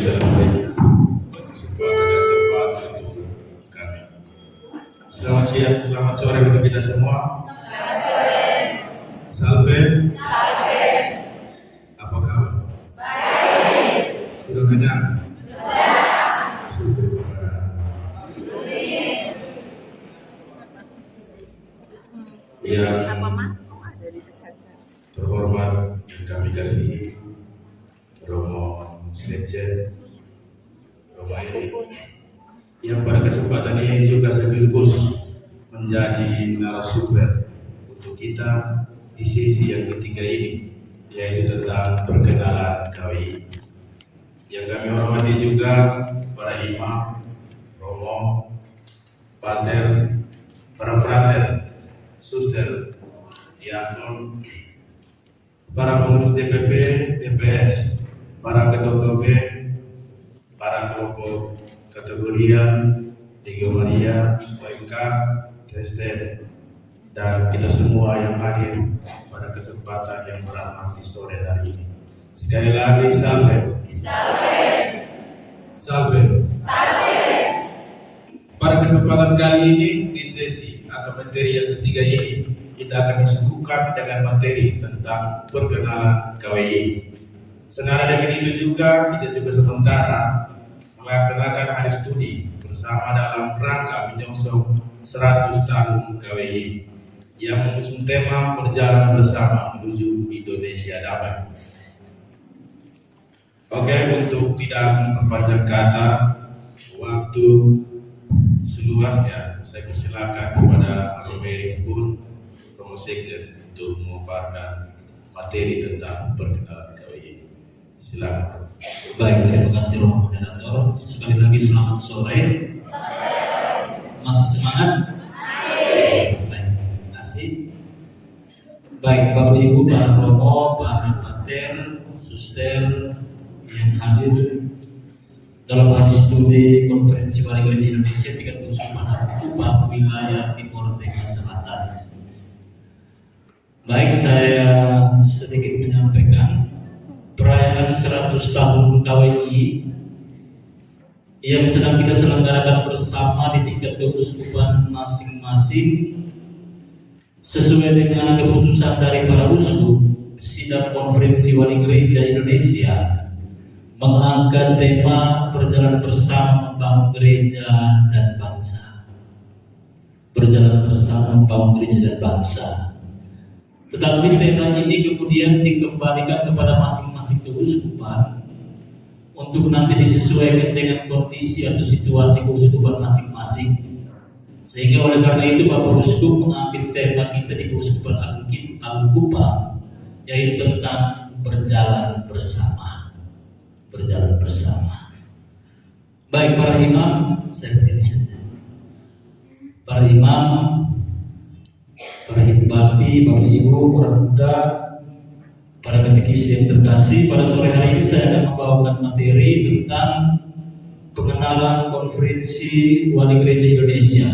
dalam gereja. Kesempatan yang tepat untuk kami. Selamat siang, selamat sore untuk kita semua. Selamat sore. Salve. Salve. Apa kabar? Baik. Sudah kenyang? Sudah. Syukur kepada yang terhormat yang kami kasihi Romo Sekjen Romo Eri, yang pada kesempatan ini juga sekaligus menjadi narasumber untuk kita di sesi yang ketiga ini, yaitu tentang perkenalan KWI. Yang kami hormati juga para imam, romo, pater, para frater, suster, diakon, para pengurus DPP, DPS, para ketua KB, para kelompok kategorian, Liga Maria, OMK, TSTN, dan kita semua yang hadir pada kesempatan yang berahmat di sore hari ini. Sekali lagi, salve. Salve. Salve. Salve. Pada kesempatan kali ini di sesi atau materi yang ketiga ini, kita akan disuguhkan dengan materi tentang perkenalan KWI. Senada dengan itu juga, kita juga sementara melaksanakan hari studi bersama dalam rangka menyongsong 100 tahun KWI yang mengusung tema berjalan bersama menuju Indonesia damai. Oke, untuk tidak memperpanjang kata, waktu seluasnya saya persilakan kepada Romo Eri Fukun, Romo Sekjen, untuk memaparkan materi tentang perkenalan KWI. Silakan. Baik, terima kasih Romo Moderator. Sekali lagi selamat sore. Masih semangat? Baik, terima kasih. Baik, Bapak Ibu, para Romo, para pater, suster yang hadir dalam hari studi Konferensi Wali Gereja Indonesia tingkat Keuskupan Tuban wilayah Timur Tengah Selatan. Baik, saya sedikit menyampaikan perayaan 100 tahun KWI yang sedang kita selenggarakan bersama di tingkat keuskupan masing-masing sesuai dengan keputusan dari para uskup. Sidang Konferensi Wali Gereja Indonesia mengangkat tema berjalan bersama membangun gereja dan bangsa. Berjalan bersama membangun gereja dan bangsa. Tetapi tema ini kemudian dikembalikan kepada masing-masing keuskupan untuk nanti disesuaikan dengan kondisi atau situasi keuskupan masing-masing. Sehingga oleh karena itu Bapak Uskup mengambil tema kita di Keuskupan Agung Kupang, yaitu tentang berjalan bersama. Berjalan bersama. Baik para imam, saya berdiri saja. Para imam, para hibati, Bapak Ibu, orang muda, para katekis yang terkasih, pada sore hari ini saya akan membawakan materi tentang pengenalan Konferensi Wali Gereja Indonesia.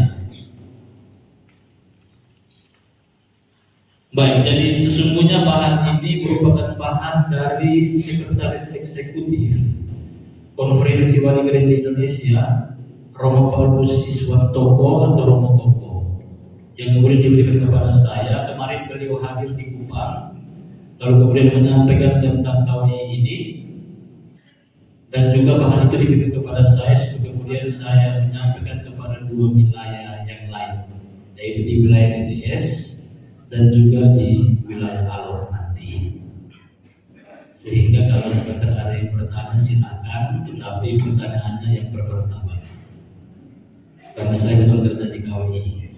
Baik, jadi sesungguhnya bahan ini merupakan bahan dari Sekretaris Eksekutif Konferensi Wali Gereja Indonesia, Romo Paulus Siswantoko atau Romo Koko, yang kemudian diberikan kepada saya. Kemarin beliau hadir di Kupang, lalu kemudian menyampaikan tentang KWI ini, dan juga bahan itu diberikan kepada saya, kemudian saya menyampaikan kepada dua wilayah yang lain, yaitu di wilayah ETS dan juga di wilayah Alor nanti. Sehingga kalau sebentar ada yang bertanya silakan, tetapi pertanyaannya yang bermartabat. Karena saya bukan kerja di KWI. Ya.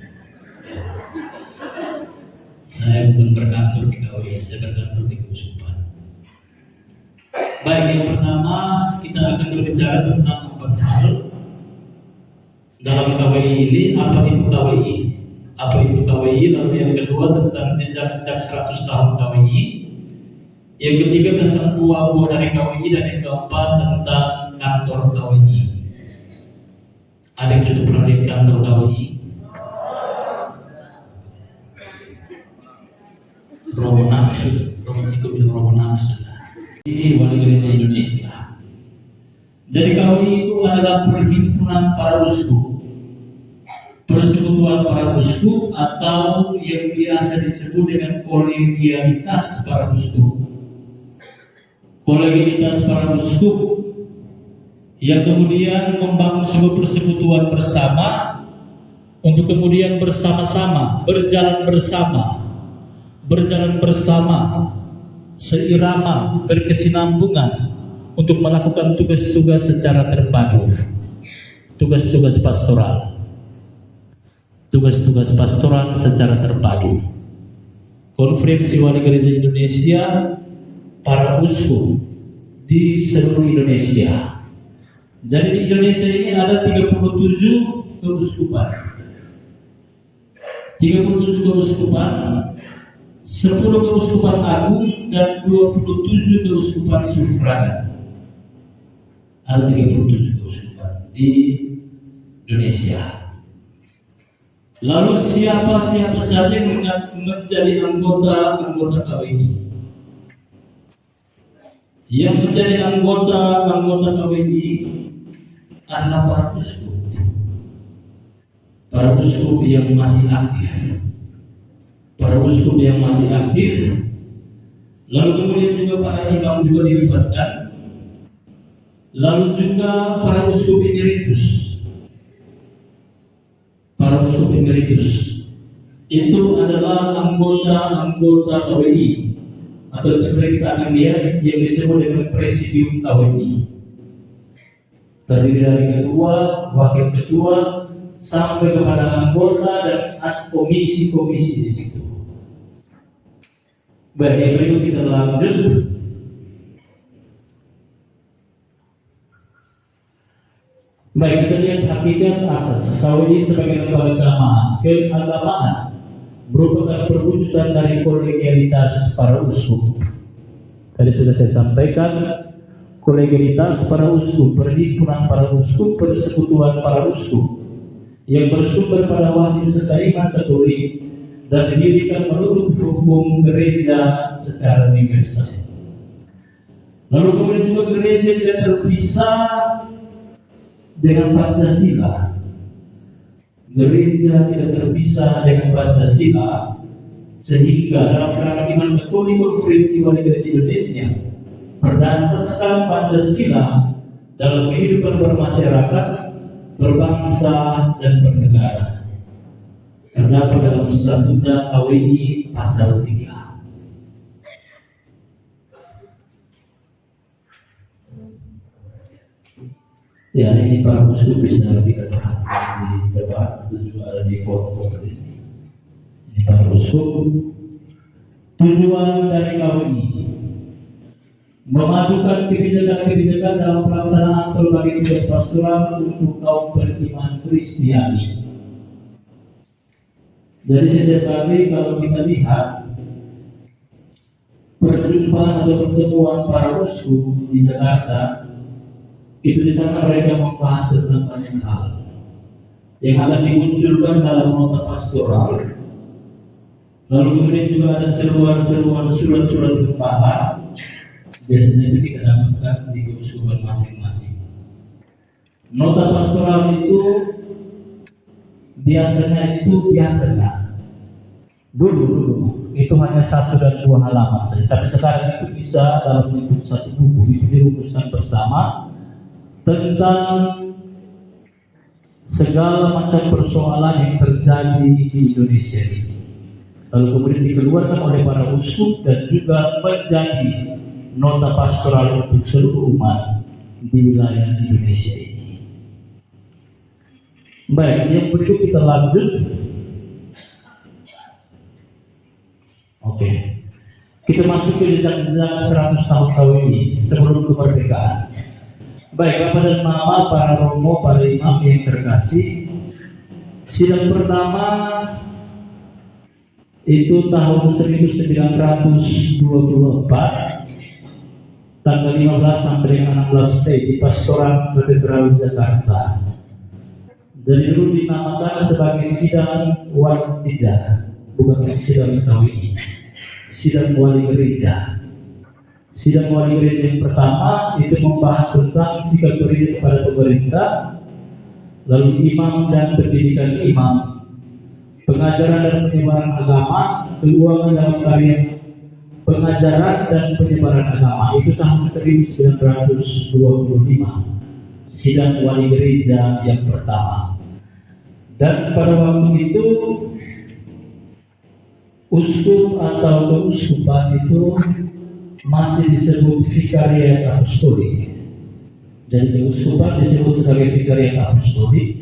Saya bukan berkantor di KWI, saya berkantor di keuskupan. Baik, yang pertama kita akan berbicara tentang 4 hal dalam KWI ini. Apa itu KWI? Apa itu KWI? Lalu yang kedua tentang jejak-jejak 100 tahun KWI. Yang ketiga tentang buah-buah dari KWI, dan yang keempat tentang kantor KWI. Ada yang sudah pernah lihat kantor KWI? Romo nafsu, Romo Ciko bilang Romo nafsu. Ini Wali Gereja Indonesia. Jadi KWI itu adalah perhimpunan para uskup, persekutuan para uskup, atau yang biasa disebut dengan kolegialitas para uskup. Kolegialitas para uskup yang kemudian membangun sebuah persekutuan bersama untuk kemudian bersama-sama berjalan bersama seirama, berkesinambungan untuk melakukan tugas-tugas secara terpadu, tugas-tugas pastoral secara terpadu. Konferensi Wali Gereja Indonesia, para uskup di seluruh Indonesia. Jadi di Indonesia ini ada 37 keuskupan. 37 keuskupan, 10 keuskupan agung dan 27 keuskupan sufragan. Ada 37 keuskupan di Indonesia. Lalu siapa saja yang menjadi anggota KWI? Yang menjadi anggota KWI adalah para uskup. Para uskup yang masih aktif. Lalu kemudian juga para imam juga dilibatkan. Lalu juga para uskup emeritus. Para uskup emeritus itu adalah anggota KWI, atau seperti kita akan lihat yang disebut dengan presidium KWI. Terdiri dari ketua, wakil ketua, sampai kepada anggota dan komisi-komisi di situ. Baik, yang berikut kita lanjut. Baik, kita lihat hakikat asas KWI sebagai lembaga keagamaan merupakan perwujudan dari kolegialitas para uskup. Tadi sudah saya sampaikan, kolegialitas para uskup, perhimpunan para uskup, persekutuan para uskup yang bersumber pada wahyu serta iman Katolik dan didirikan menurut hukum gereja secara universal. Lalu kemudian juga gereja tidak terpisah dengan Pancasila. Gereja tidak terpisah dengan Pancasila, sehingga dalam kerangka iman Katolik Konferensi Wali Gereja Indonesia berdasarkan Pancasila dalam kehidupan bermasyarakat, berbangsa dan bernegara. Terdapat dalam Statuta KWI pasal 3. Ya, ini para uskup bisa kita perhatikan di depan, itu juga ada di foto ini. Ini para uskup. Tujuan dari KWI memajukan kebijakan-kebijakan dalam pelaksanaan berbagai tugas pastoral untuk kaum beriman Kristiani. Jadi setiap kali kalau kita lihat perjumpaan atau pertemuan para uskup di Jakarta, itu di sana mereka membahas tentang banyak hal yang akan dimunculkan dalam nota pastoral. Lalu kemudian juga ada seruan-seruan surat-surat berpahala. Biasanya itu kita dapatkan di keuskupan masing-masing. Nota pastoral itu biasanya dulu itu hanya 1 dan 2 halaman saja. Tapi sekarang itu bisa dalam bentuk 1 buku, itu dirumuskan bersama tentang segala macam persoalan yang terjadi di Indonesia ini. Lalu kemudian dikeluarkan oleh para uskup dan juga menjadi nota pastoral untuk seluruh umat di wilayah Indonesia ini. Baik, yang berikut kita lanjut. Oke. Kita masuk ke jejak-jejak 100 tahun KWI sebelum kemerdekaan. Baik, Bapak dan Mama, para romo, para imam yang terkasih, sidang pertama itu tahun 1924, tanggal 15 sampai 16 Mei di Pastoran Katedral Jakarta. Jadi dulu dinamakan sebagai sidang Walitija, bukan sidang KWI, sidang Wali Gereja. Sidang wali gereja yang pertama itu membahas tentang sikap gereja kepada pemerintah, lalu imam dan pendidikan imam, pengajaran dan penyebaran agama, keuangan dalam karya pengajaran dan penyebaran agama. Itu tahun 1925, sidang wali gereja yang pertama. Dan pada waktu itu uskup atau keuskupan itu masih disebut vikariat apostolik. Jadi keuskupan disebut sebagai vikariat apostolik,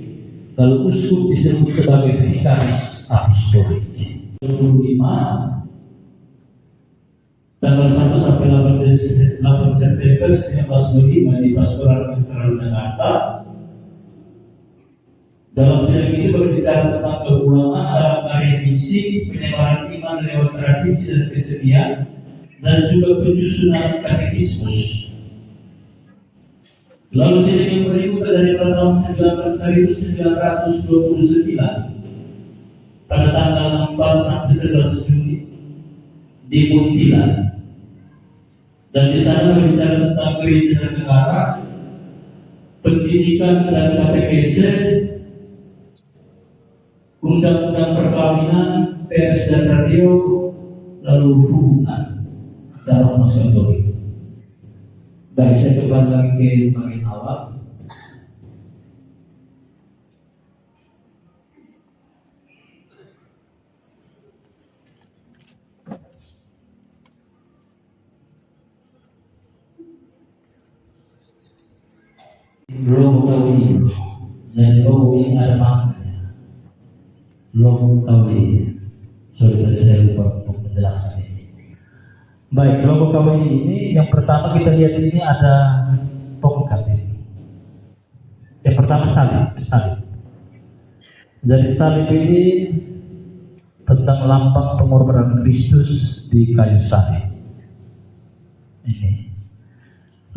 lalu uskup disebut sebagai vikaris apostolik. 25 tanggal 1 sampai 8 September 1925 di Pastoral Katedral Jakarta. Dalam sidang itu berbicara tentang keuangan dalam karya misi, penyebaran iman lewat tradisi dan kesenian, dan juga penyusunan katekismus. Lalu sidang yang berikutnya dari tahun 1929 pada tanggal 4 sampai 11 Juni di Munthilan, dan di sana berbicara tentang gereja dan negara, pendidikan dan katekese, undang-undang perkawinan, pers dan radio, lalu hubungan dalam masalah Katolik. Baik, saya kembali lagi ke bagian awal. Logo kawin, dan logo ini ada maknanya. Logo kawin, sorry tadi saya lupa untuk menjelaskan ini. Baik, logo kawin ini yang pertama kita lihat ini ada tongkat ini. Yang pertama salib. Jadi salib ini tentang lambang pengorbanan Kristus di kayu salib. Ini.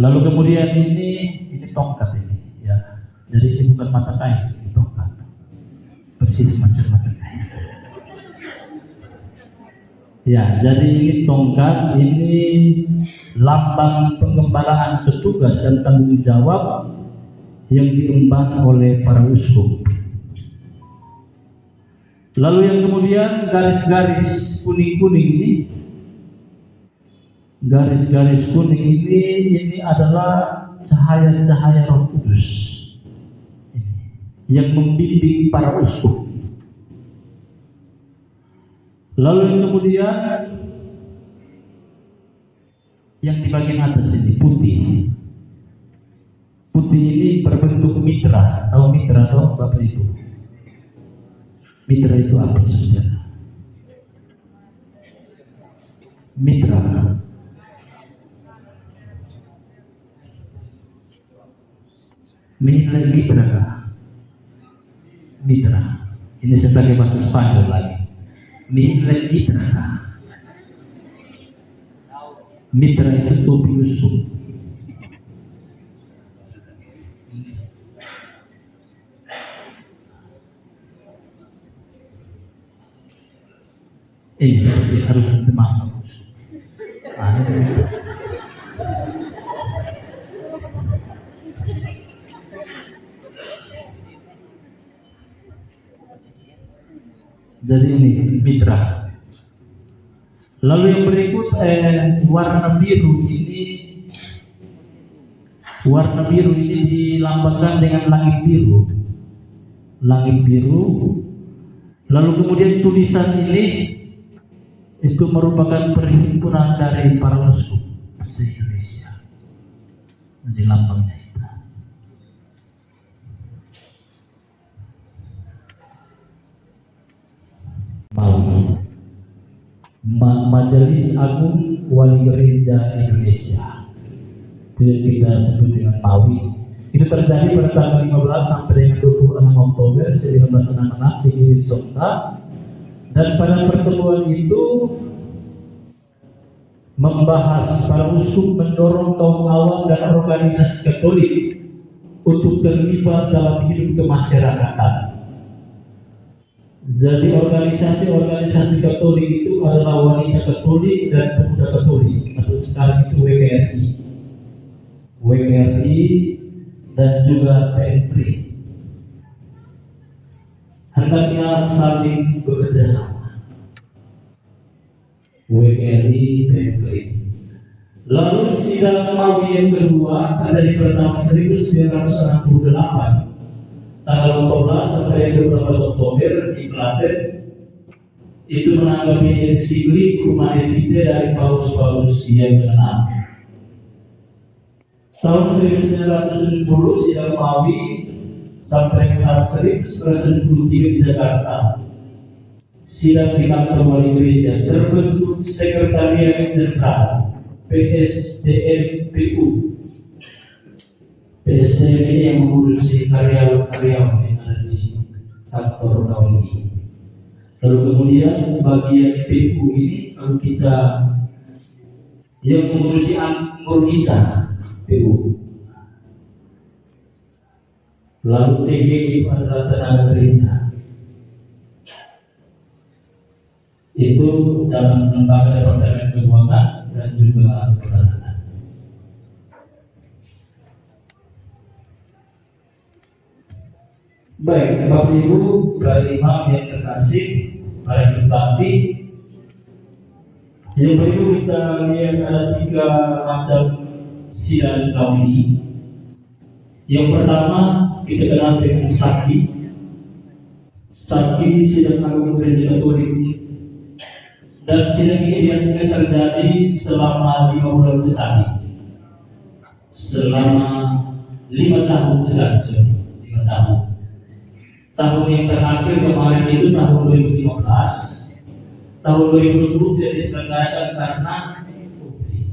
Lalu kemudian ini tongkat ini, ya. Jadi ini bukan mata kain, ini tongkat. Persis macam mata kain. Ya, jadi ini tongkat, ini lambang pengembalaan petugas dan tanggung jawab yang diemban oleh para uskup. Lalu yang kemudian garis-garis kuning-kuning ini, garis-garis kuning ini adalah cahaya-cahaya Roh Kudus yang membimbing para uskup. Lalu yang kemudian yang di bagian atas ini putih. Putih ini berbentuk mitra. Tahu mitra atau Bapak Ibu? Mitra itu apa saudara? Mitra. Mitra. Ini sebagai bahasa Spanyol lagi. Mitra. Mitra itu topi usuk. Ini harus dimakan. Jadi ini mitra. Lalu yang berikut warna biru ini dilambangkan dengan langit biru. Lalu kemudian tulisan ini itu merupakan perhimpunan dari para uskup se-Indonesia. Jadi lambangnya itu. Majelis Agung Wali Gereja Indonesia, itu yang kita sebut dengan MAWI. Itu terjadi pada tanggal 15 sampai dengan 26 Oktober 1966 di Minnesota. Dan pada pertemuan itu membahas para uskup mendorong kaum awam dan organisasi Katolik untuk terlibat dalam hidup kemasyarakatan. Jadi organisasi Katolik itu adalah wanita Katolik dan pemuda Katolik, atau sekarang itu WGRI dan juga PMPRI. Hendaknya saling bekerja sama. WGRI, PMPRI. Lalu sidang Mawi yang kedua pada di pertama 1968. Tanggal 14 sampai 24 Oktober di Klaten itu menanggapi ensiklik Humanae Vitae dari Paus yang ke-6. Tahun 1970 sidang Mawi sampai tahun 1973 di Jakarta. Sidang di kantor wali gereja terbentuk Sekretariat Jenderal PSDM-PU. PSDM ini yang mengurusi karyawan-karyawan yang ada di kantor KWI. Lalu kemudian bagian PU ini kalau kita yang mengurusi Murmisa PU. Lalu DG itu adalah tenaga gereja. Itu dalam lembaga Departemen Keuangan dan juga perdagangan. Baik, Bapak Ibu, para imam yang terkasih, para bupati, yang perlu kita lihat ada 3 macam sidang KWI. Yang pertama kita kenal dengan Saki Sidang Agung Gereja Katolik, dan sidang ini biasanya terjadi selama 5 bulan sekali, selama 5 tahun sekali, 5 tahun. Tahun yang terakhir kemarin itu tahun 2015, tahun 2020 tidak diselenggarakan karena COVID.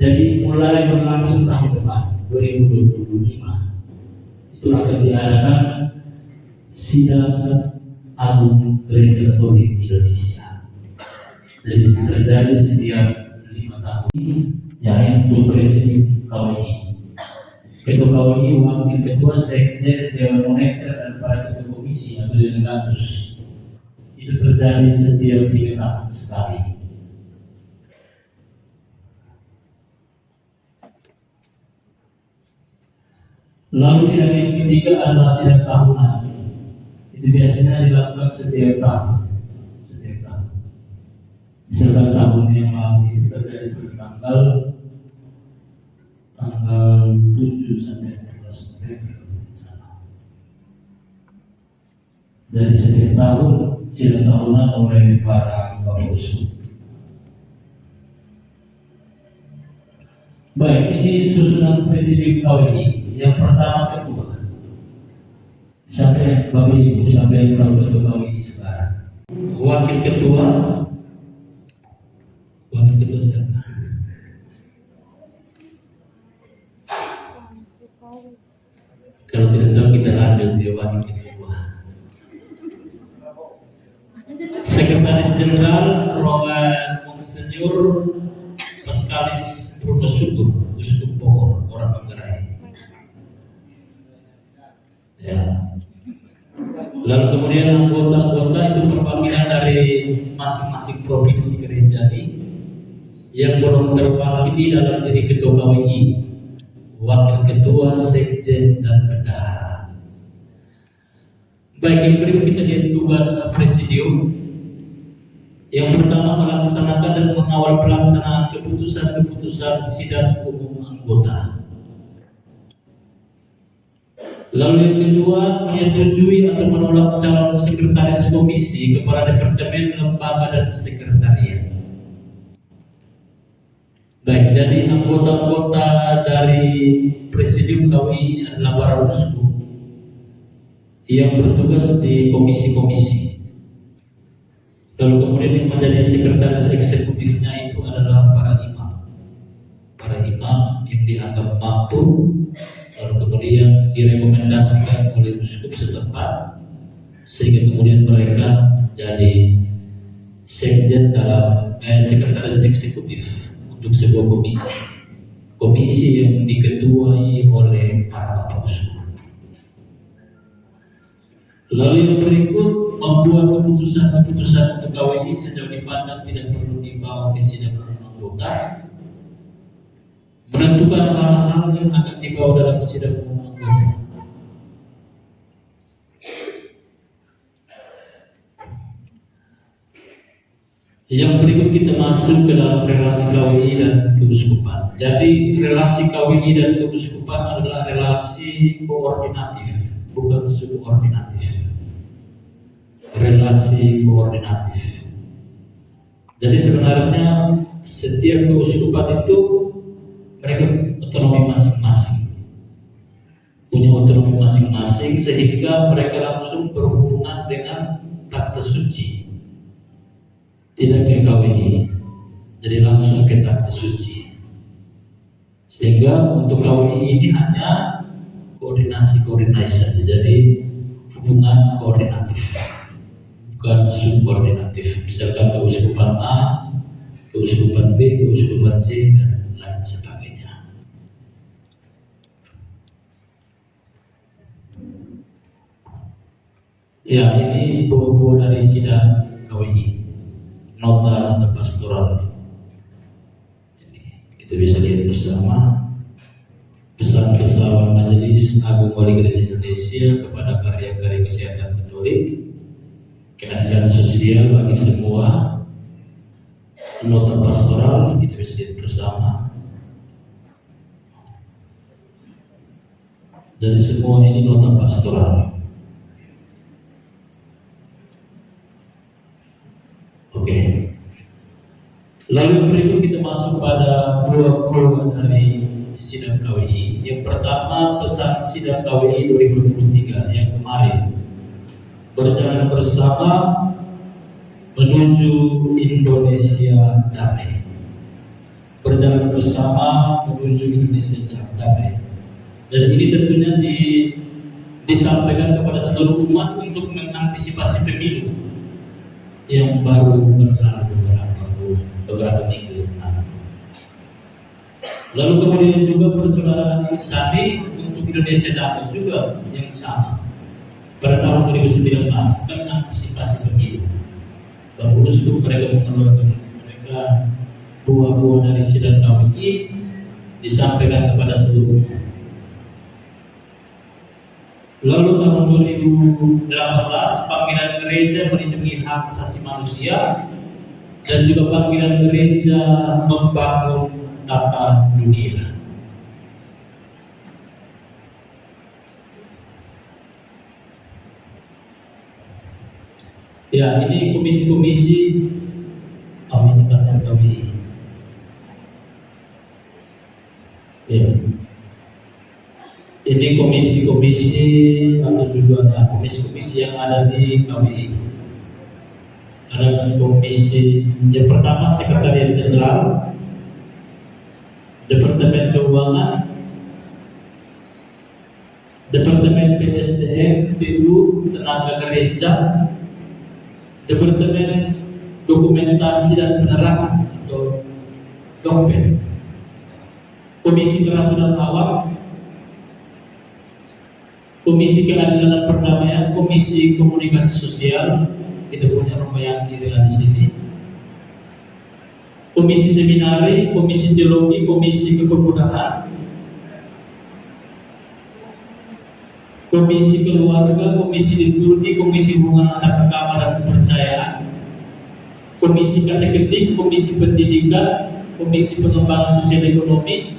Jadi mulai berlangsung tahun depan 2025 itu akan diadakan sidang Agung Gereja Katolik Indonesia. Jadi terjadi setiap 5 tahun, yaitu Presiden KWI. Ketua KWI, wakil ketua, sekjen, dewan moneter, dan para ketua komisi atau delegatus. Itu terjadi setiap 3 tahun sekali. Lalu sidang yang ketiga adalah sidang tahunan. Itu biasanya dilakukan setiap tahun. Misalkan tahun yang lalu itu terjadi pada tanggal 7 sampai 12 November. Dari setiap tahun sidang tahunan oleh para bapak uskup. Baik, ini susunan Presidium KWI. Yang pertama ketua. Sampai Bapak Ibu sampai berapa ketua KWI sekarang? Wakil ketua siapa? Kalau tidak tahu kita lanjut ya wakil ketua. Sekretaris Jenderal Rowan Monsinyur Paskalis Purwosukur, Uskup Bogor, orang Manggarai. Ya. Lalu kemudian anggota-anggota itu perwakilan dari masing-masing provinsi gereja ini yang belum terwakili dalam diri ketua KWI, wakil ketua, sekjen, dan bendahara. Baik, yang berikut kita lihat tugas presidium. Yang pertama, melaksanakan dan mengawal pelaksanaan keputusan-keputusan sidang umum anggota. Lalu yang kedua, menyetujui atau menolak calon sekretaris komisi, kepala departemen, lembaga, dan sekretariat. Baik, jadi anggota-anggota dari Presidium KWI ini adalah para uskup yang bertugas di komisi-komisi. Lalu kemudian yang menjadi sekretaris eksekutifnya itu adalah para imam yang dianggap mampu, lalu kemudian direkomendasikan oleh uskup setempat sehingga kemudian mereka jadi sekjen dalam sekretaris eksekutif untuk sebuah komisi yang diketuai oleh para bapak uskup. Lalu yang berikut membuat keputusan-keputusan untuk KWI sejauh dipandang tidak perlu dibawa ke sidang umum anggota, menentukan hal-hal yang akan dibawa dalam sidang umum anggota. Yang berikut kita masuk ke dalam relasi KWI dan keuskupan. Jadi relasi KWI dan keuskupan adalah relasi koordinatif, bukan subordinatif. Relasi koordinatif. Jadi sebenarnya setiap keuskupan itu mereka otonomi masing-masing, punya otonomi masing-masing, sehingga mereka langsung berhubungan dengan takhta suci, tidak ke KWI, jadi langsung ke takhta suci. Sehingga untuk KWI ini hanya koordinasi saja, jadi hubungan koordinatif, bukan subordinatif. Misalkan keuskupan A, keuskupan B, keuskupan C, dan lain sebagainya. Ya, ini buah-buah dari sidang KWI, nota pastoral. Ini kita bisa lihat bersama. Pesan bersama Majelis Agung Wali Gereja Indonesia kepada karya-karya kesehatan Katolik, keadilan sosial bagi semua, nota pastoral, kita bisa lihat bersama. Dari semua ini nota pastoral. Oke. Lalu berikut kita masuk pada buah-buah dari sidang KWI. Yang pertama, pesan sidang KWI 2023 yang kemarin, berjalan bersama menuju Indonesia damai. Berjalan bersama menuju Indonesia damai. Dan ini tentunya disampaikan kepada seluruh umat untuk mengantisipasi pemilu yang baru berlalu beberapa minggu lalu. Lalu kemudian juga persaudaraan insani untuk Indonesia damai juga yang sama pada tahun 2019 mengantisipasi pemilu. Bapak Uskup mereka mengeluarkan mereka buah-buah dari sidang KWI disampaikan kepada seluruh umat. Lalu tahun 2018 panggilan gereja melindungi hak asasi manusia dan juga panggilan gereja membangun tata dunia. Ya, ini komisi-komisi ini kantor KWI. Ya. Ini komisi-komisi atau juga komisi-komisi yang ada di KWI. Ada komisi yang pertama Sekretariat Jenderal, Departemen Keuangan, Departemen PSDM, PU, Tenaga Gereja, Departemen Dokumentasi dan Penerangan atau Dokpen, Komisi Kerasunan Awam, Komisi Keadilan dan Perdamaian, Komisi Komunikasi Sosial, kita punya Romayaki di sini, Komisi Seminari, Komisi Teologi, Komisi Kepemudaan, Komisi Keluarga, Komisi Liturgi, Komisi Hubungan Antar Agama dan Kepercayaan, Komisi Kateketik, Komisi Pendidikan, Komisi Pengembangan Sosial Ekonomi,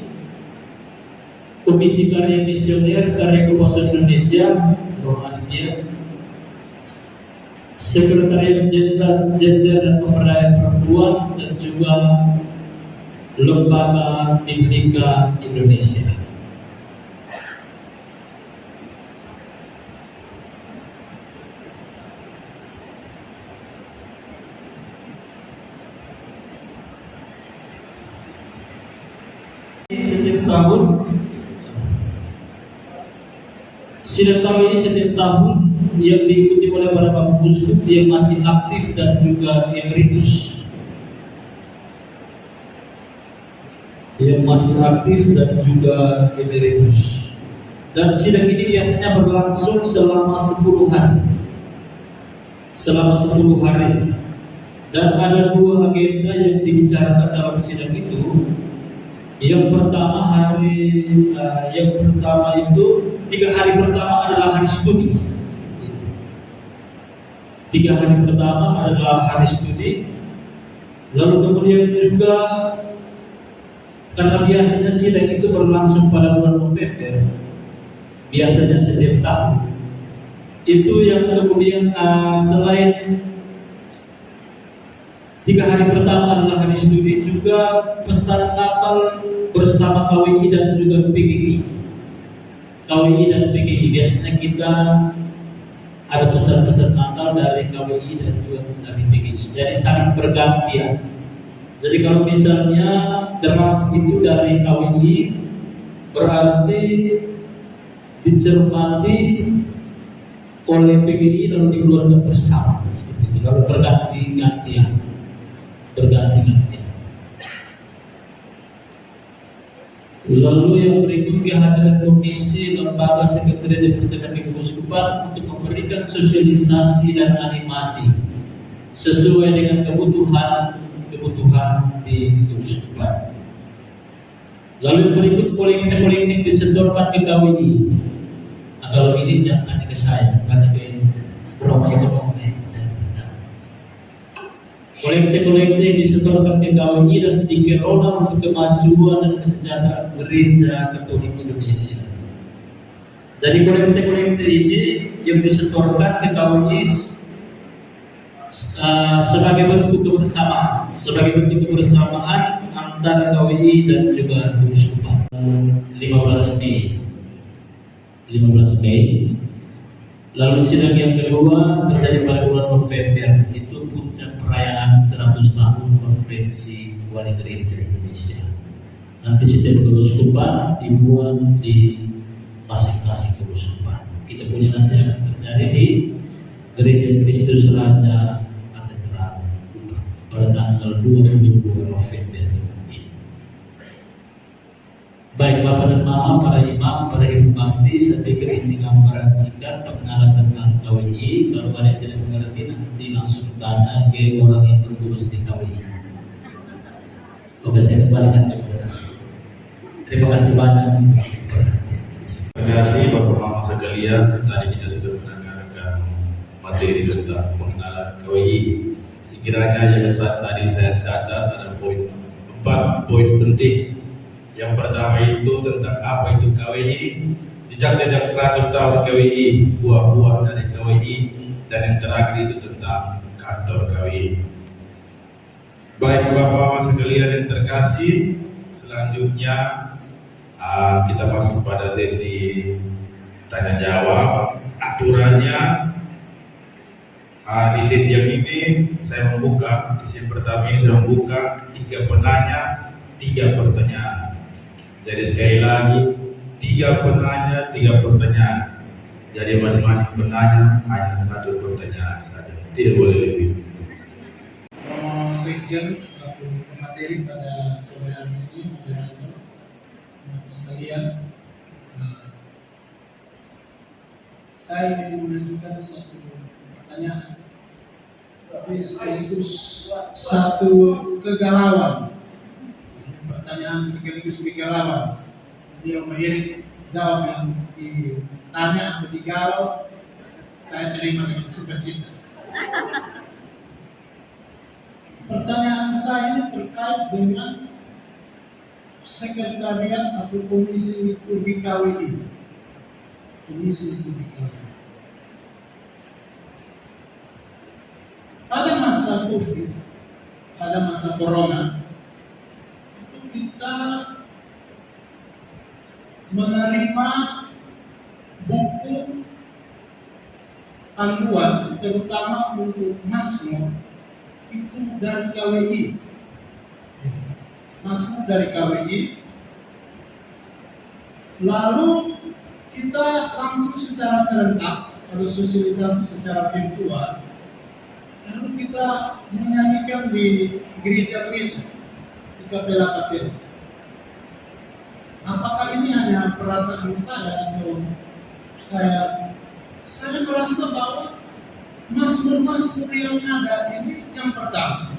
Komisi Karya Misioner, Karya Kepausan Indonesia, Sekretariat Gender dan Pemberdayaan Perempuan, dan juga Lembaga Biblika Indonesia. Sidang KWI setiap tahun yang diikuti oleh para Bapak Uskup yang masih aktif dan juga emeritus. Yang masih aktif dan juga emeritus. Dan sidang ini biasanya berlangsung selama 10 hari. selama 10 hari. Dan ada 2 agenda yang dibicarakan dalam sidang itu. Yang pertama itu 3 hari pertama adalah hari studi. 3 hari pertama adalah hari studi. Lalu kemudian juga karena biasanya sidang itu berlangsung pada bulan November, biasanya setiap tahun. Itu yang kemudian selain 3 hari pertama adalah hari studi, juga pesan Natal bersama KWI dan juga PGI. KWI dan PGI biasanya kita ada pesan-pesan Natal dari KWI dan juga dari PGI. Jadi saling bergantian. Jadi kalau misalnya draft itu dari KWI, berarti dicermati oleh PGI lalu dikeluarkan bersama seperti itu. Lalu berganti-gantian. Lalu yang berikut kehadiran komisi lembaga sekretariat Departemen Keuskupan untuk memberikan sosialisasi dan animasi sesuai dengan kebutuhan di keuskupan. Lalu yang berikut kolektif disetorkan ke KWI. Nah, kalau ini jangan hanya ke saya, karena ke Roma ekonomi. Kolektif disetorkan ke KWI dan dikelola untuk kemajuan dan kesejahteraan Gereja Katolik Indonesia. Jadi kolektif ini yang disetorkan ke KWI sebagai bentuk kebersamaan antara KWI dan juga keuskupan. 15 Mei. Lalu sidang yang kedua terjadi pada bulan November, itu puncak perayaan 100 tahun Konferensi Wali Gereja Indonesia. Nanti setiap keuskupan dibuat di masing-masing keuskupan. Kita punya nanti akan terjadi di Gereja Kristus Raja Katedral pada tanggal 22 November. Baik Bapak dan Mama, para imam, para ibu bakti, saya pikir ini gambaran singkat pengenalan tentang KWI. Kalau ada yang tidak mengerti nanti langsung tanya ke orang yang bertugas di KWI. Oke, saya kembalikan kepada. Terima kasih banyak. Terima kasih Bapak Mama sekalian. Tadi kita sudah mendengarkan materi tentang pengenalan KWI. Sekiranya yang saat tadi saya catat ada 4 poin penting. Yang pertama itu tentang apa itu KWI, jejak-jejak 100 tahun KWI, buah-buah dari KWI, dan yang terakhir itu tentang kantor KWI. Baik Bapak-Bapak sekalian yang terkasih, selanjutnya kita masuk pada sesi tanya jawab. Aturannya di sesi yang ini saya membuka, sesi pertama ini saya membuka 3 penanya, 3 pertanyaan. Jadi sekali lagi 3 penanya, 3 pertanyaan. Jadi masing-masing penanya hanya 1 pertanyaan saja, tidak boleh lebih. Romo Sekjen selaku pemateri pada sore hari ini, moderator, teman sekalian, saya ingin mengajukan 1 pertanyaan, tapi sekaligus 1 kegalauan. Pertanyaan sekaligus kegalauan. Jadi mengiring jawab yang ditanya atau digalau, saya terima dengan sukacita. Pertanyaan saya ini terkait dengan sekretariat atau komisi liturgi KWI. Komisi liturgi KWI. Pada masa COVID, pada masa Corona, kita menerima buku panduan terutama untuk Mazmur itu dari KWI. Mazmur dari KWI. Lalu kita langsung secara serentak, ada sosialisasi secara virtual. Lalu kita menyanyikan di gereja-gereja, kapela-kapela. Apakah ini hanya perasaan saya atau saya merasa bahwa Mazmur-mazmur yang ada ini yang pertama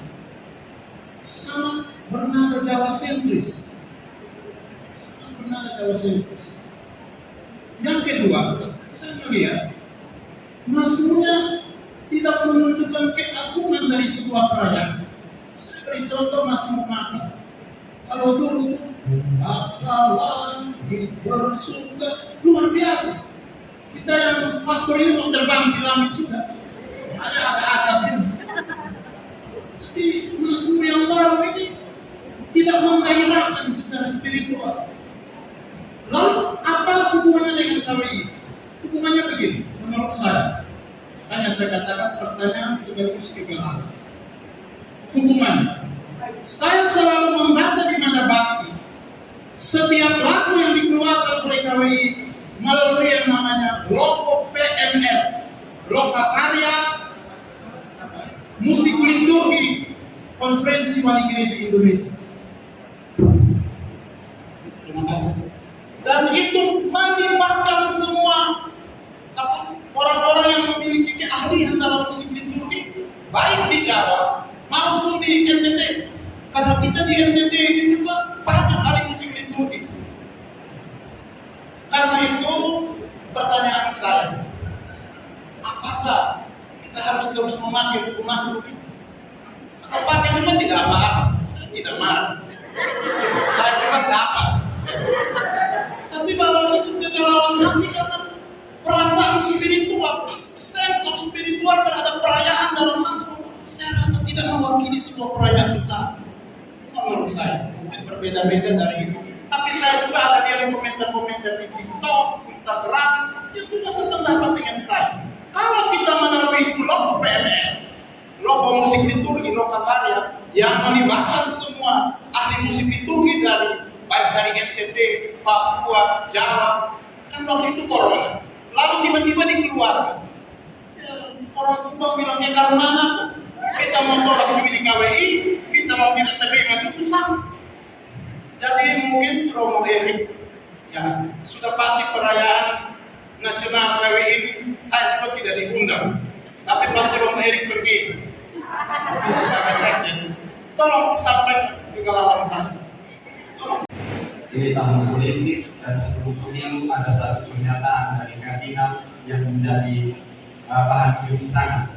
sangat bernada Jawa sentris. Sangat bernada Jawa sentris. Yang kedua, saya melihat mazmurnya tidak menunjukkan keagungan dari sebuah perayaan. Saya beri contoh Mazmur Mata. Kalau dulu itu hendaklah langit bersuka, luar biasa. Kita yang pastor ini mau terbang di langit sudah. Ada atap ini. Tapi mazmur yang baru ini tidak menggairahkan secara spiritual. Lalu apa hubungannya dengan KWI? Hubungannya begini, menurut saya. Makanya saya katakan pertanyaan sekaligus kegelapan. Hubungannya. Saya selalu membaca di Nada Bakti. Setiap lagu yang dikeluarkan oleh KWI melalui yang namanya logo PML, Loka Karya Musik Liturgi Konferensi Wali Gereja Indonesia. Terima kasih. Dan itu melibatkan semua orang-orang yang memiliki keahlian dalam musik liturgi, baik di Jawa maupun di NTT. Karena kita di NTT ini juga banyak ahli musik liturgi. Karena itu pertanyaan saya, apakah kita harus terus memakai buku mazmur ini? Kalau pakai juga tidak apa-apa, saya tidak marah. Saya juga siapa? Tapi bahwa itu kegalauan hati karena perasaan spiritual, sense of spiritual terhadap perayaan dalam mazmur, saya rasa tidak mewakili sebuah perayaan besar. Menurut saya, mungkin berbeda-beda dari itu. Tapi saya juga ada lihat komentar-komentar di TikTok, Instagram, yang juga sependapat dengan saya. Kalau kita melalui logo PML, logo musik liturgi, logo karya, yang melibatkan semua ahli musik liturgi baik dari NTT, Papua, Jawa, kan waktu itu corona. Lalu tiba-tiba dikeluarkan. Ya, orang tua bilang kayak karena aku, kita mau tolak juga di KWI, kita mau tidak terima itu sama. Jadi mungkin Romo Erik, ya sudah pasti perayaan nasional KWI saya juga tidak diundang. Tapi pasti Romo Erik pergi. Mungkin sebagai sekjen. Tolong sampaikan kegalauan saya. Tolong. Ini tahun politik dan sebelum pemilu ada satu pernyataan dari kardinal yang menjadi bahan perbincangan.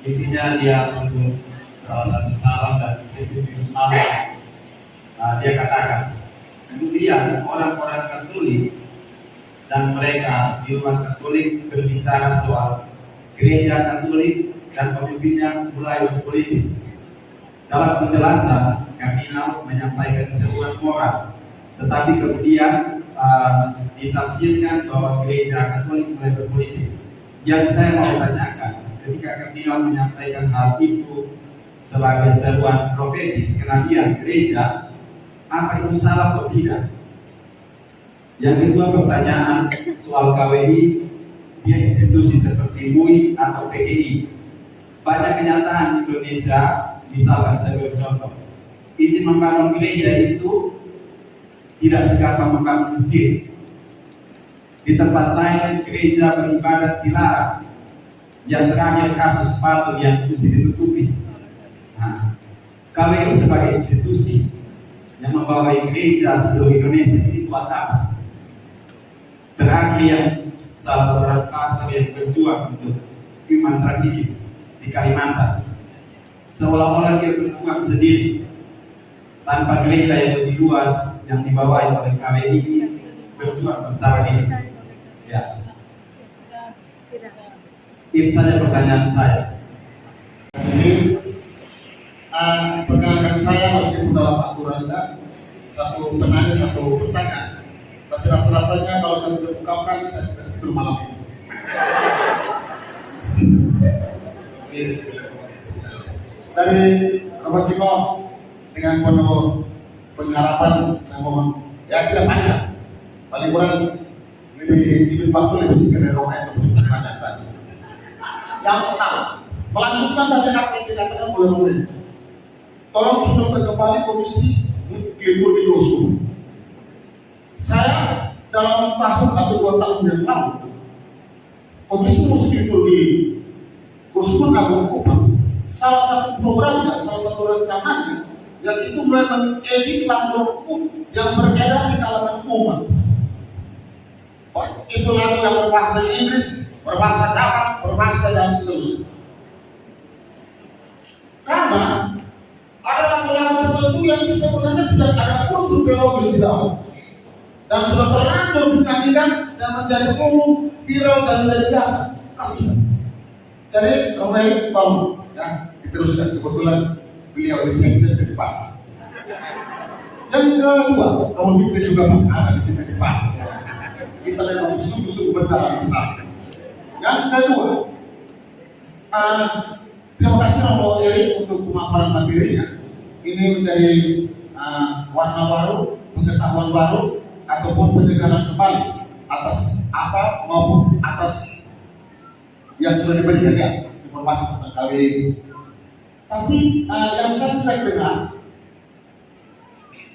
Intinya dia sebut salah satu calon dan Yesus Allah. Dia katakan, kemudian orang-orang Katolik dan mereka di luar Katolik berbicara soal gereja Katolik dan pemimpinnya mulai berpolitik. Dalam penjelasan, kardinal menyampaikan seruan moral, tetapi kemudian ditafsirkan bahwa gereja Katolik mulai berpolitik. Yang saya mau tanyakan, ketika kardinal menyampaikan hal itu sebagai seruan profetis kenabian gereja, apa itu salah atau tidak? Yang kedua, pertanyaan soal KWI, dia institusi seperti MUI atau PGI. Banyak kenyataan di Indonesia, misalkan saya beri contoh, izin membangun gereja itu tidak segampang membangun masjid. Di tempat lain gereja beribadat dilarang. Yang terakhir kasus patung yang mesti ditutupi. Nah, KWI sebagai institusi yang membawai gereja seluruh Indonesia ini buat apa? Terakhir yang salah seorang pastor yang berjuang untuk human trafficking di Kalimantan, seolah-olah dia berjuang sendiri tanpa gereja yang lebih luas yang dibawai oleh KWI berjuang bersama ini. Ya, itu saja pertanyaan saya. Ini perkenalkan saya masih dalam aturannya satu penanya satu pertanyaan. Tapi rasa-rasanya kalau saya tidak ungkapkan saya tidak tidur malam ini. Dari Romo Ciko dengan penuh pengharapan saya mohon ya tidak panjang, paling kurang lebih waktu lebih singkat dari Romo itu pertanyaan. Yang pertama, melanjutkan dari apa yang dikatakan oleh Romo, tolong tunjukkan kembali komisi liturgi Yosu. Saya dalam tahun atau 2 tahun yang lalu, komisi musik liturgi Kusuma Agung Kupang, salah satu programnya, salah satu rencananya, yang itu mulai mengedit lagu hukum yang beredar di kalangan umat. Oh, itu lagu yang berbahasa Inggris, berbahasa Arab, berbahasa dan seterusnya. Karena ada lagu-lagu tertentu yang sebenarnya tidak ada unsur teologis di dalam, dan sudah terlanjur dinyanyikan dan menjadi umum, viral dan biasa. Kasih. Jadi kembali tolong ya diteruskan, kebetulan beliau di sini jadi pas. Yang kedua, kalau kita juga masih ada di sini di pas. Kita memang sungguh-sungguh berjalan bersama. Yang kedua, terima kasih Romo Eri untuk pemaparan materinya. Ini menjadi warna baru, pengetahuan baru, ataupun penyegaran kembali atas apa maupun atas yang sudah diberikan ya, informasi tentang KWI. Tapi yang saya tidak dengar,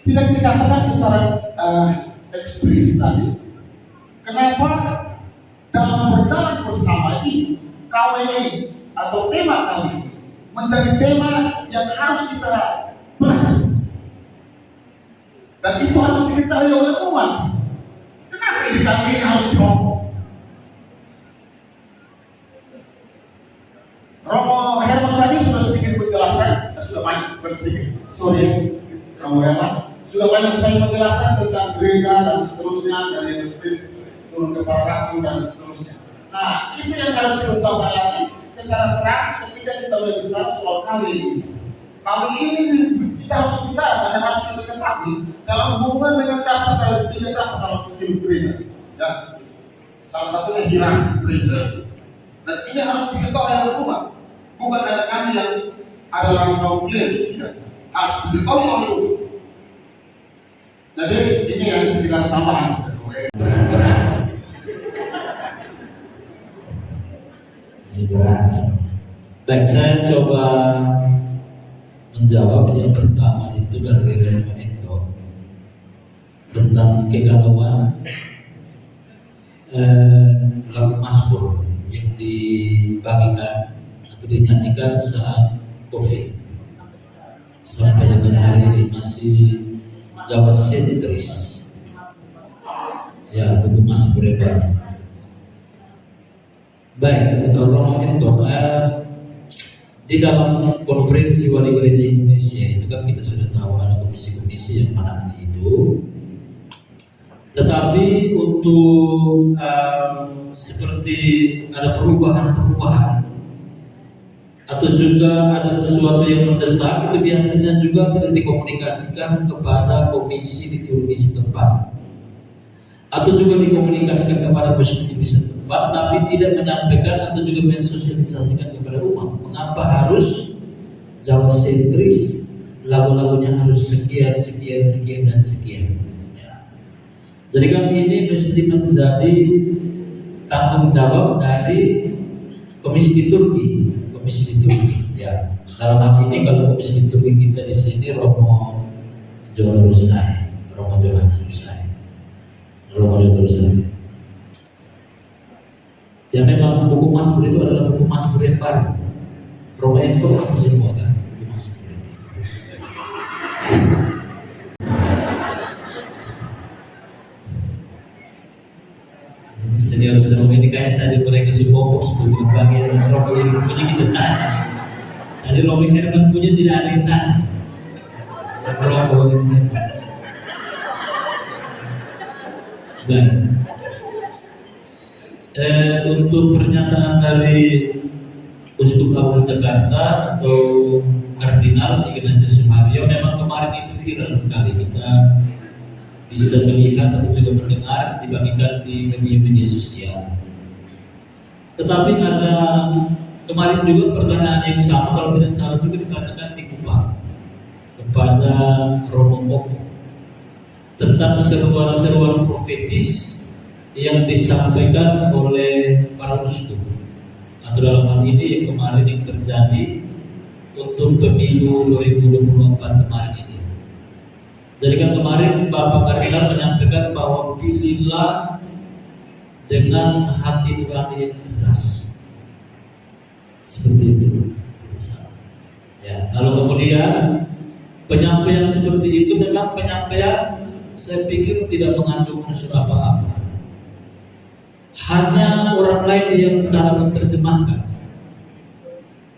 tidak dikatakan secara eksplisit tadi, kenapa dalam berjalan bersama ini KWI atau tema KWI menjadi tema yang harus kita pelajari, dan itu harus diketahui oleh umat. Kenapa ini KWI harus diomong? Romo Herman tadi sudah sedikit menjelaskan, sudah banyak sedikit. Sorry, Romo Herman sudah banyak saya menjelaskan tentang gereja dan seterusnya, dan Yesus Kristus turun ke para rasul dan seterusnya. Nah, itu yang harus diungkapkan lagi secara terang ketika kita berbicara soal KWI ini. KWI ini kita harus bicara dan harus kita ketahui dalam hubungan dengan dasar dalam hidup gereja. Ya, salah satunya hierarki gereja. Dan ini harus diketahui oleh umat. Bukan hanya kami yang adalah kaum Yesus, ya. Harus diketahui oleh umat. Jadi ini yang sekitar tambahan. Ini berat. Baik, saya coba menjawab yang pertama itu dari Romo Ento tentang kegalauan lagu Mazmur yang dibagikan atau dinyanyikan saat COVID sampai dengan hari ini masih Jawa sentris ya, buku Mazmur baru. Baik, untuk Romo Ento di dalam konferensi Wali Gereja Indonesia itu kan kita sudah tahu ada komisi-komisi yang menangani itu. Tetapi untuk seperti ada perubahan-perubahan atau juga ada sesuatu yang mendesak, itu biasanya juga tidak dikomunikasikan kepada komisi liturgi setempat atau juga dikomunikasikan kepada muslim di setempat, tapi tidak menyampaikan atau juga mensosialisasikan kepada umat. Mengapa harus Jawa sentris, lagu-lagunya harus sekian dan sekian. Ya. Jadi kan ini mesti menjadi tanggung jawab dari komisi liturgi. Ya. Dalam hal ini kalau komisi liturgi kita di sini Romo Johannes Rusai. Ya memang buku Mazmur itu adalah buku Mazmur yang baru. Romo Ento apa semua kan? Ini senior ini kayak tadi mereka semua sebelum bagian Romo Herman punya kita tanya. Tadi Romo Herman punya tidak ada yang tanya. Romo dan untuk pernyataan dari Uskup Agung Jakarta atau Kardinal Ignatius Suharyo, memang kemarin itu viral sekali, kita bisa melihat atau juga mendengar dibagikan di media-media sosial. Tetapi ada kemarin juga pertanyaan yang sama, kalau tidak salah juga ditanyakan di Kupang kepada Romo Koko tentang seruan-seruan profetis yang disampaikan oleh para uskup atau dalam hal ini yang kemarin yang terjadi untuk pemilu 2024 kemarin ini. Jadi kan kemarin Bapak Kardinal menyampaikan bahwa pilihlah dengan hati nurani yang cerdas. Seperti itu. Ya, lalu kemudian penyampaian seperti itu memang penyampaian saya pikir tidak mengandung unsur apa-apa. Hanya orang lain yang salah menerjemahkan.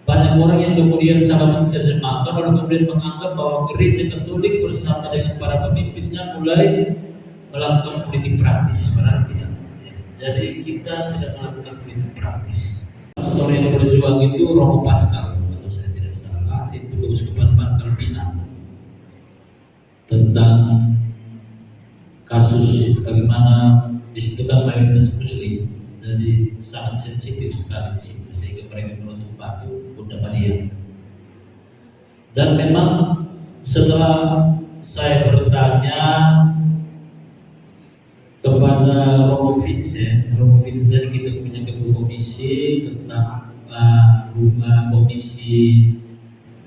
Banyak orang yang kemudian salah menerjemahkan lalu kemudian menganggap bahwa gereja Katolik bersama dengan para pemimpinnya mulai melakukan politik praktis. Padahal tidak. Jadi kita tidak melakukan politik praktis. Pastor yang berjuang itu Romo Pascal, kalau saya tidak salah, itu Keuskupan Pangkal Pinang, tentang kasus bagaimana di situ kan mayoritas Muslim, jadi sangat sensitif sekali di situ sehingga mereka menutup batu Bunda Maria. Dan memang setelah saya bertanya kepada Romo Vincent kita punya ketua komisi tentang komisi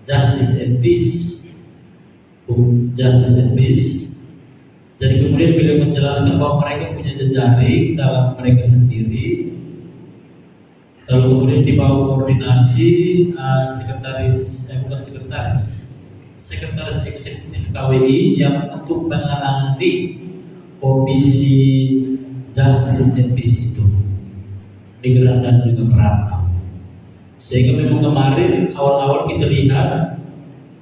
Justice and Peace. Jadi kemudian beliau menjelaskan bahwa mereka punya jejaring dalam mereka sendiri. Lalu kemudian di bawah koordinasi sekretaris eksekutif KWI yang untuk menangani komisi Justice and Peace itu migran dan juga perantau. Sehingga memang kemarin awal-awal kita lihat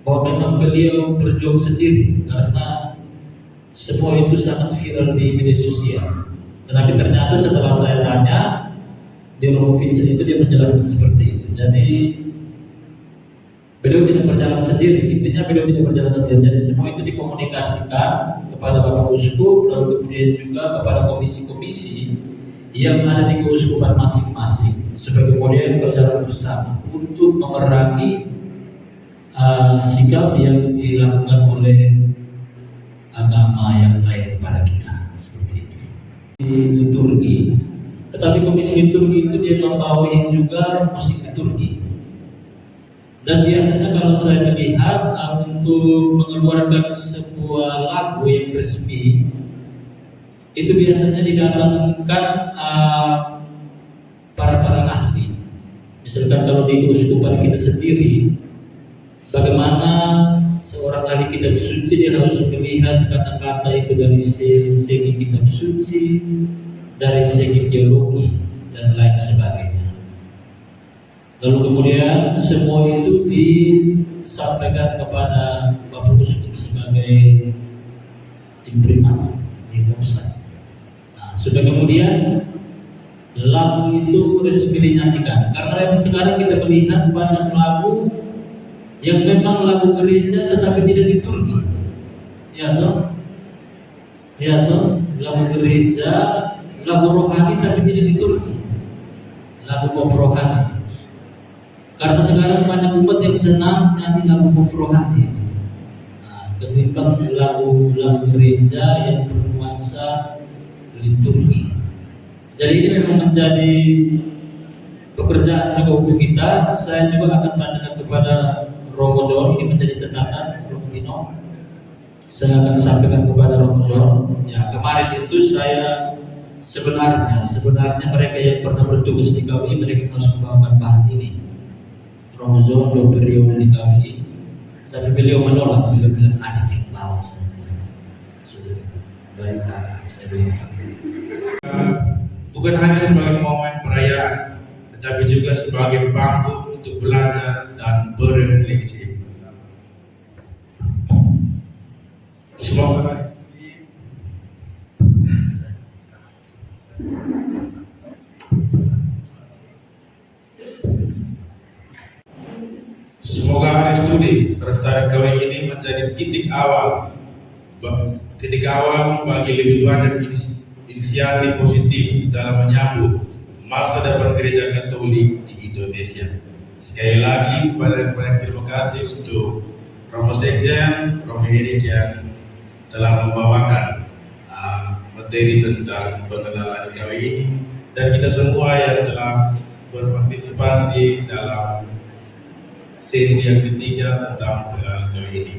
bahwa memang beliau berjuang sendiri karena semua itu sangat viral di media sosial. Tetapi ternyata setelah saya tanya di Romo Vincent itu dia menjelaskan seperti itu. Jadi beliau tidak berjalan sendiri. Intinya beliau tidak berjalan sendiri. Jadi semua itu dikomunikasikan kepada Bapak Uskup, lalu kemudian juga kepada komisi-komisi yang ada di keuskupan masing-masing, supaya kemudian berjalan bersama untuk memerangi sikap yang dilakukan oleh agama yang lain kepada kita, seperti itu. Di liturgi, tetapi komisi liturgi itu dia membawahi juga musik liturgi. Dan biasanya kalau saya melihat untuk mengeluarkan sebuah lagu yang resmi itu biasanya didatangkan para ahli. Misalkan kalau di keuskupan kita sendiri, bagaimana seorang ahli kitab suci dia harus melihat kata-kata itu dari segi kitab suci, dari segi teologi dan lain sebagainya. Lalu kemudian semua itu disampaikan kepada Bapak Uskup sebagai imprimat di website. Nah, sudah kemudian lagu itu resmi dinyanyikan. Karena memang sekarang kita melihat banyak lagu yang memang lagu gereja tetapi tidak liturgi. Ya toh? Ya toh? Lagu gereja, lagu rohani tapi tidak liturgi. Lagu pop rohani. Karena sekarang banyak umat yang senang nyanyi lagu pop rohani itu. Nah, ketimbang lagu gereja yang bernuansa liturgi. Jadi ini memang menjadi pekerjaan juga untuk kita. Saya juga akan tanyakan kepada Romo John, ini menjadi catatan Romo Gino. Saya akan sampaikan kepada Romo John. Ya, kemarin itu saya sebenarnya mereka yang pernah bertugas di KWI mereka harus membawakan bahan ini. Romo John beliau di KWI, tapi beliau menolak, beliau bilang adik yang bawa saja. Sudah baik kakak, saya bilang. Bukan hanya sebagai momen perayaan, tetapi juga sebagai bangku untuk belajar dan berefleksi. Semoga hari studi saudara KWI ini menjadi titik awal bagi lebih banyak inisiatif positif dalam menyambut masa depan gereja Katolik di Indonesia. Sekali lagi banyak terima kasih untuk Romo Sekjen, Romo Erik yang telah membawakan materi tentang pengenalan KWI ini, dan kita semua yang telah berpartisipasi dalam sesi yang ketiga tentang pengenalan KWI ini.